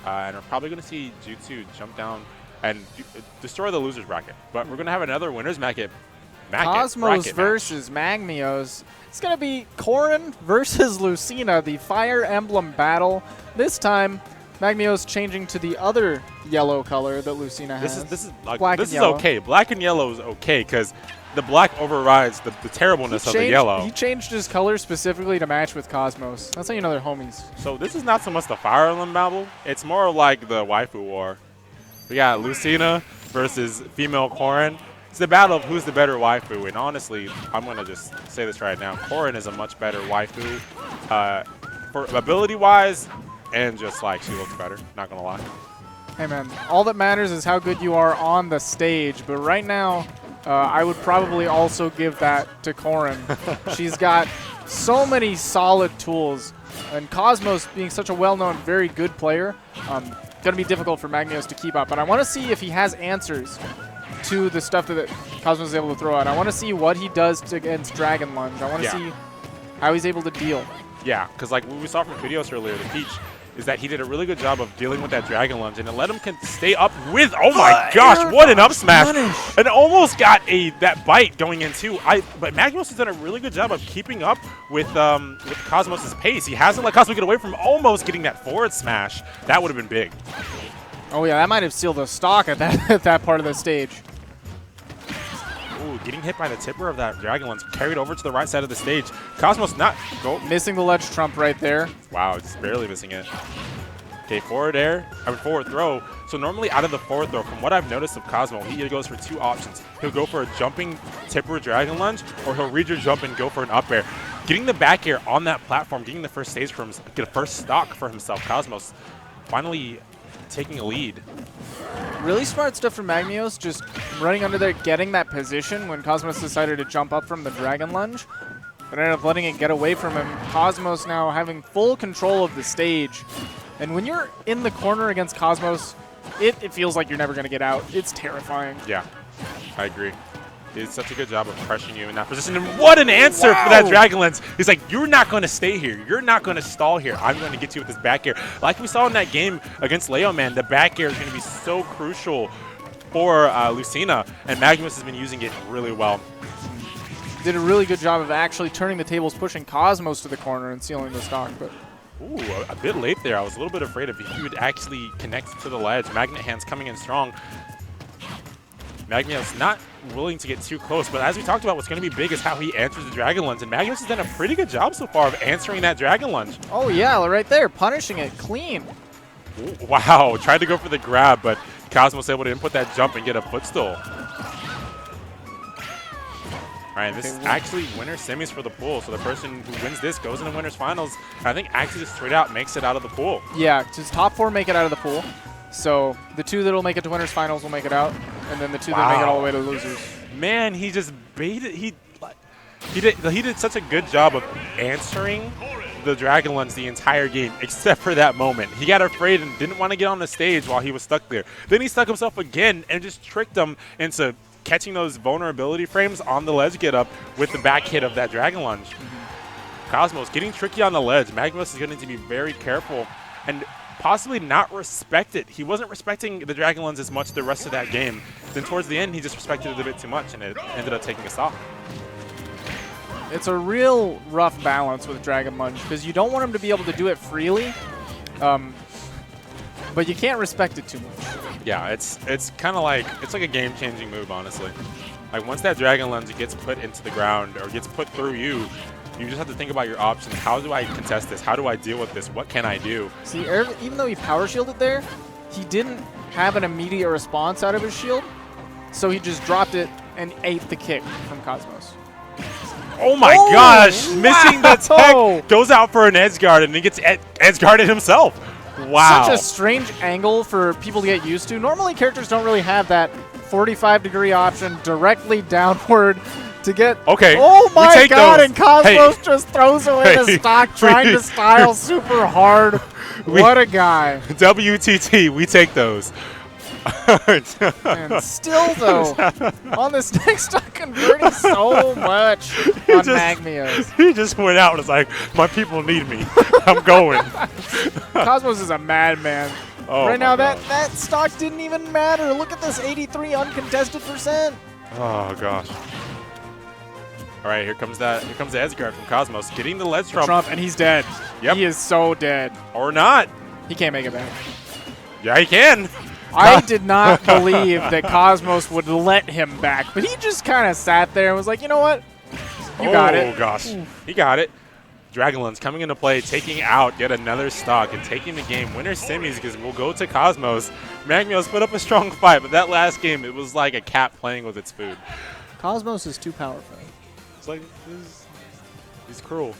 and we're probably going to see Jutsu jump down and destroy the loser's bracket. But we're going to have another winner's bracket. Cosmos versus Magmios. It's going to be Corrin versus Lucina, the Fire Emblem battle. This time, Magmios changing to the other yellow color that Lucina has. This is okay. Black and yellow is okay because the black overrides the terribleness of the yellow. He changed his color specifically to match with Cosmos. That's how you know they're homies. So this is not so much the Fire Emblem battle. It's more like the waifu war. We got Lucina versus female Corrin. It's the battle of who's the better waifu. And honestly, I'm going to just say this right now. Corrin is a much better waifu for ability-wise, and just like she looks better. Not going to lie. Hey, man. All that matters is how good you are on the stage. But right now, I would probably also give that to Corrin. She's got so many solid tools. And Cosmos, being such a well-known, very good player, going to be difficult for Magmios to keep up. But I want to see if he has answers to the stuff that Cosmos is able to throw out. I want to see what he does against Dragon Lunge. I want to see how he's able to deal. Yeah, because like what we saw from videos earlier, the Peach, is that he did a really good job of dealing with that Dragon Lunge, and it let him stay up with, oh my gosh, what an up smash. And almost got that bite going in too. But Magmios has done a really good job of keeping up with Cosmos' pace. He hasn't let Cosmos get away from almost getting that forward smash. That would have been big. Oh yeah, that might have sealed the stock at that part of the stage. Ooh, getting hit by the tipper of that Dragon Lunge, carried over to the right side of the stage. Cosmos missing the ledge trump right there. Wow, just barely missing it. Okay, forward air, forward throw. So normally out of the forward throw, from what I've noticed of Cosmo, he either goes for two options. He'll go for a jumping tipper Dragon Lunge, or he'll read your jump and go for an up air. Getting the back air on that platform, getting the first stage for himself, get a first stock for himself. Cosmos finally taking a lead. Really smart stuff from Magmios, just running under there, getting that position when Cosmos decided to jump up from the Dragon Lunge, but ended up letting it get away from him. Cosmos now having full control of the stage. And when you're in the corner against Cosmos, it feels like you're never going to get out. It's terrifying. Yeah, I agree. He did such a good job of crushing you in that position. And what an answer for that Dragon Lance. He's like, you're not going to stay here. You're not going to stall here. I'm going to get you with this back air. Like we saw in that game against Leo, man, the back air is going to be so crucial for Lucina. And Magmios has been using it really well. Did a really good job of actually turning the tables, pushing Cosmos to the corner and sealing the stock. But ooh, a bit late there. I was a little bit afraid if he would actually connect to the ledge. Magnet hands coming in strong. Magmios not willing to get too close, but as we talked about, what's going to be big is how he answers the Dragon Lunge, and Magmios has done a pretty good job so far of answering that Dragon Lunge. Oh yeah, right there, punishing it clean. Ooh, wow, tried to go for the grab, but Cosmos able to input that jump and get a footstool. All right, this is actually winner semis for the pool, so the person who wins this goes into winners finals. I think actually just straight out makes it out of the pool. Yeah, just top four make it out of the pool. So the two that'll make it to winners finals will make it out, and then the two that make it all the way to losers. Man, he just baited. He did such a good job of answering the Dragon Lunge the entire game, except for that moment. He got afraid and didn't want to get on the stage while he was stuck there. Then he stuck himself again and just tricked him into catching those vulnerability frames on the ledge get up with the back hit of that Dragon Lunge. Cosmos getting tricky on the ledge. Magmios is going to be very careful and possibly not respect it. He wasn't respecting the Dragon Lunge as much the rest of that game. Then towards the end, he just respected it a bit too much, and it ended up taking a stop. It's a real rough balance with Dragon Lunge because you don't want him to be able to do it freely, but you can't respect it too much. Yeah, it's kind of like, it's like a game-changing move, honestly. Like once that Dragon Lunge gets put into the ground or gets put through you, you just have to think about your options. How do I contest this? How do I deal with this? What can I do? See, even though he power shielded there, he didn't have an immediate response out of his shield, so he just dropped it and ate the kick from Cosmos. Oh my gosh! Wow. Missing the tech, goes out for an edge guard, and he gets edge guarded himself. Wow. Such a strange angle for people to get used to. Normally, characters don't really have that 45-degree option directly downward to get. Okay. Oh my god! Those. And Cosmos just throws away the stock, trying to style super hard. What a guy! WTT, we take those. And still, though, on this next stock, converting so much on Magmios. He just went out and was like, my people need me. I'm going. Cosmos is a madman. Oh right my now, gosh. that stock didn't even matter. Look at this 83 uncontested %. Oh gosh. All right, here comes the Edgeguard from Cosmos, getting the ledge trump. And he's dead. Yep. He is so dead. Or not. He can't make it back. Yeah, he can. I did not believe that Cosmos would let him back, but he just kind of sat there and was like, you know what? You got it. Oh gosh, he got it. Dragonlance coming into play, taking out yet another stock and taking the game. Winner semis because we'll go to Cosmos. Magmios put up a strong fight, but that last game, it was like a cat playing with its food. Cosmos is too powerful. It's like, he's cruel.